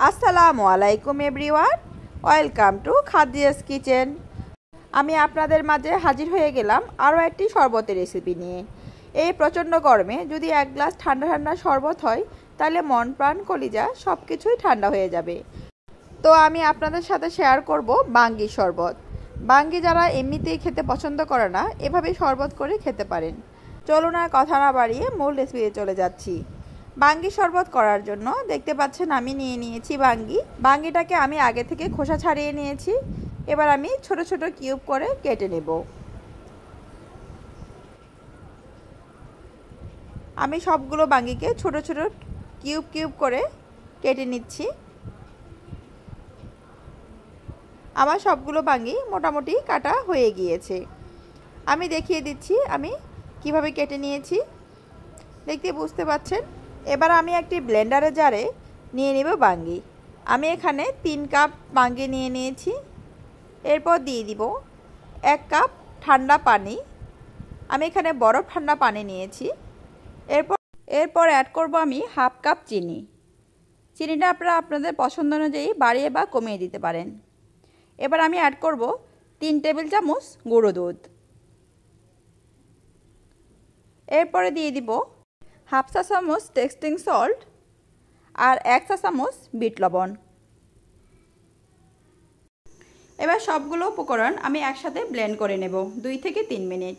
আসসালামু আলাইকুম everyone, welcome to Khadija's kitchen. আমি আপনাদের মাঝে হাজির হয়ে গেলাম আরও একটি শরবতের রেসিপি নিয়ে। এই প্রচণ্ড গরমে যদি এক গ্লাস ঠান্ডা ঠান্ডা শরবত হয় তাহলে মন প্রাণ কলিজা সব কিছুই ঠান্ডা হয়ে যাবে। তো আমি আপনাদের সাথে শেয়ার করব বাঙ্গি শরবত। বাঙ্গি যারা এমনিতেই খেতে পছন্দ করে না, এভাবে শরবত করে খেতে পারেন। চলুন আর কথা না বাড়িয়ে মূল রেসিপিতে চলে যাচ্ছি। বাঙ্গি শরবত করার জন্য দেখতে পাচ্ছেন আমি নিয়ে নিয়েছি বাঙ্গিটাকে আমি আগে থেকে খোসা ছাড়িয়ে নিয়েছি। এবার আমি ছোট ছোট কিউব করে কেটে নেব। আমি সবগুলো বাঙ্গিকে ছোট ছোট কিউব করে কেটে নিচ্ছি। আমার সবগুলো বাঙ্গি মোটামুটি কাটা হয়ে গিয়েছে। আমি দেখিয়ে দিচ্ছি আমি কিভাবে কেটে নিয়েছি, দেখতে বুঝতে পাচ্ছেন। এবার আমি একটি ব্লেন্ডারে জারে নিয়ে নেব বাঙ্গি। আমি এখানে 3 কাপ বাঙ্গি নিয়ে নিয়েছি। এরপর দিয়ে দিব 1 কাপ ঠান্ডা পানি। আমি এখানে বরফ ঠান্ডা পানি নিয়েছি। এরপর অ্যাড করব আমি হাফ কাপ চিনি। চিনিটা আপনারা আপনাদের পছন্দ অনুযায়ী বাড়িয়ে বা কমিয়ে দিতে পারেন। এবার আমি অ্যাড করব 3 টেবিল চামচ গুঁড়ো দুধ। এরপরে দিয়ে দিব হাফ চা চামচ টেস্টিং সল্ট আর 1 চা চামচ বিট লবণ। এবার সবগুলো উপকরণ আমি একসাথে ব্লেন্ড করে নেব 2 থেকে 3 মিনিট।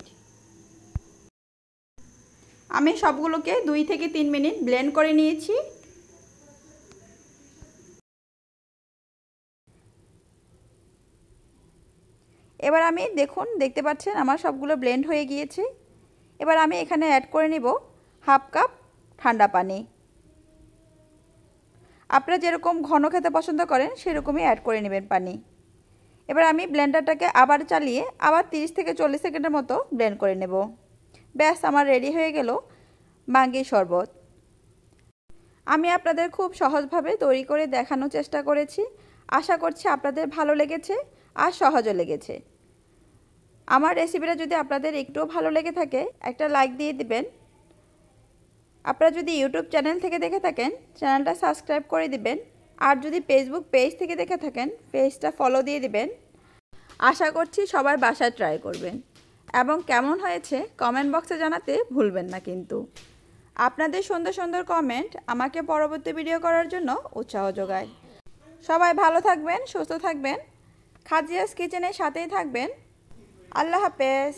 আমি সবগুলোকে 2 থেকে 3 মিনিট ব্লেন্ড করে নিয়েছি। এবার আমি দেখতে পাচ্ছেন আমার সবগুলো ব্লেন্ড হয়ে গিয়েছে। এবার আমি এখানে অ্যাড করে নেব হাফ কাপ ঠান্ডা পানি। আপনারা যেরকম ঘন খেতে পছন্দ করেন সেরকমই অ্যাড করে নেবেন পানি। এবার আমি ব্লেন্ডারটাকে আবার চালিয়ে আবার 30 থেকে 40 সেকেন্ডের মতো ব্লেন্ড করে নেব। ব্যাস আমার রেডি হয়ে গেল বাঙ্গি শরবত। আমি আপনাদের খুব সহজভাবে তৈরি করে দেখানোর চেষ্টা করেছি। আশা করছি আপনাদের ভালো লেগেছে আর সহজও লেগেছে। আমার রেসিপিটা যদি আপনাদের একটুও ভালো লেগে থাকে একটা লাইক দিয়ে দিবেন। আপনারা যদি ইউটিউব চ্যানেল থেকে দেখে থাকেন চ্যানেলটা সাবস্ক্রাইব করে দিবেন। আর যদি ফেসবুক পেজ থেকে দেখে থাকেন পেজটা ফলো দিয়ে দিবেন। আশা করছি সবাই বাসায় ট্রাই করবেন এবং কেমন হয়েছে কমেন্ট বক্সে জানাতে ভুলবেন না কিন্তু। আপনাদের সুন্দর সুন্দর কমেন্ট আমাকে পরবর্তী ভিডিও করার জন্য উৎসাহ যোগায়। সবাই ভালো থাকবেন, সুস্থ থাকবেন, খাদিজাস কিচেনের সাথেই থাকবেন। আল্লাহ হাফেজ।